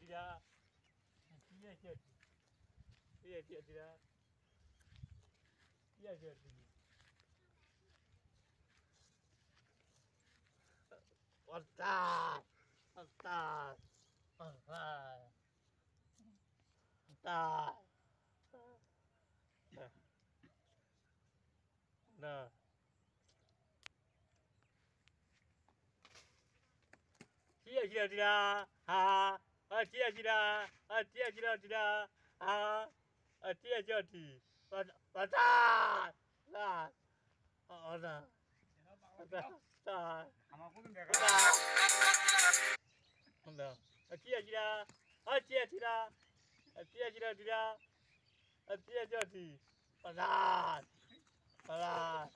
tira. Tira tira. Tira tira tira. Tira tira tira. Otak. Otak. Otak. Otak. Nah. Tira tira tira. Ha. Tira tira. Tira tira tira. Ha. Tira tira tira. Otak. Otak. Otak. Otak. আমার কোন দেখা Onda. Tira tira. Tira tira. Tira tira tira. Tira tira tira. Otak. Otak.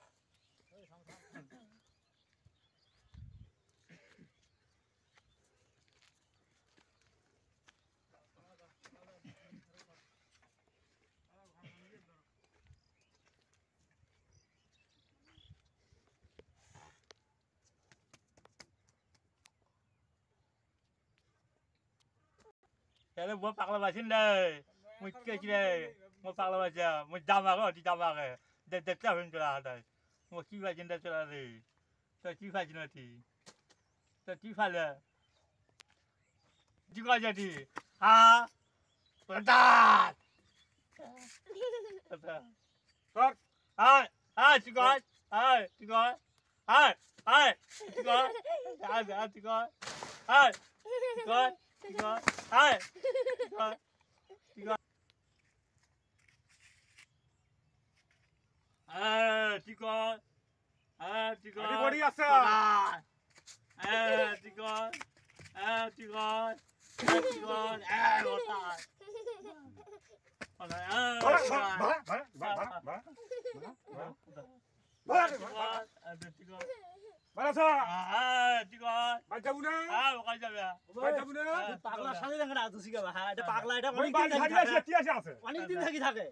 Kalau buat pakla basin deh, mungkin kira mau pakla baca, mau jama kau di jama ke, dah tahun celah dah, mau kiwa jendah celah deh, tak kiwa jendah ti, tak kiwa le, juga jadi, ha, berat, berat, তোর juga, juga, juga, juga, juga, juga. Tiga. Tiga. আদি body আছে Tiga. Tiga. Tiga. Otak. Ada tiga. বারাসা Tiga. বাজাবু না Bukan jam ya. বাজাবু না পাগলার সাথে দেখা না তুই গা হ্যাঁ এটা পাগলা এটা ওই অনেক বাড়ি দিন হাজি থাকি আছে থাকে কি আছে আছে অনেক দিন থাকি থাকে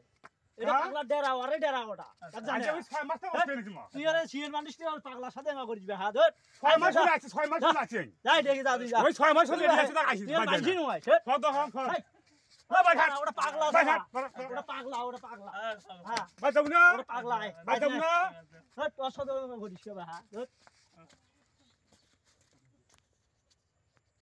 এটা হ্যাঁ? পাগলা ডেরা ওরে ডেরা ওটা জানি আজ আমি 6 মাস তো বসে নিছি মা তুই আরে সিয়ের মানুষ তুই আর পাগলার সাথে না করিস হ্যাঁ ধর 6 মাস হলে আছে 6 মাস হলে আছে যাই দেখি যা তুই যা ওই 6 মাস হলে আছে না আইছিস তুই আর মানছি নয় সে কত কম কর ওটা পাগলা ওটা পাগলা হ্যাঁ বাজাবু না ওটা পাগলা বাজাবু না তোর সাথে করিস হ্যাঁ ধর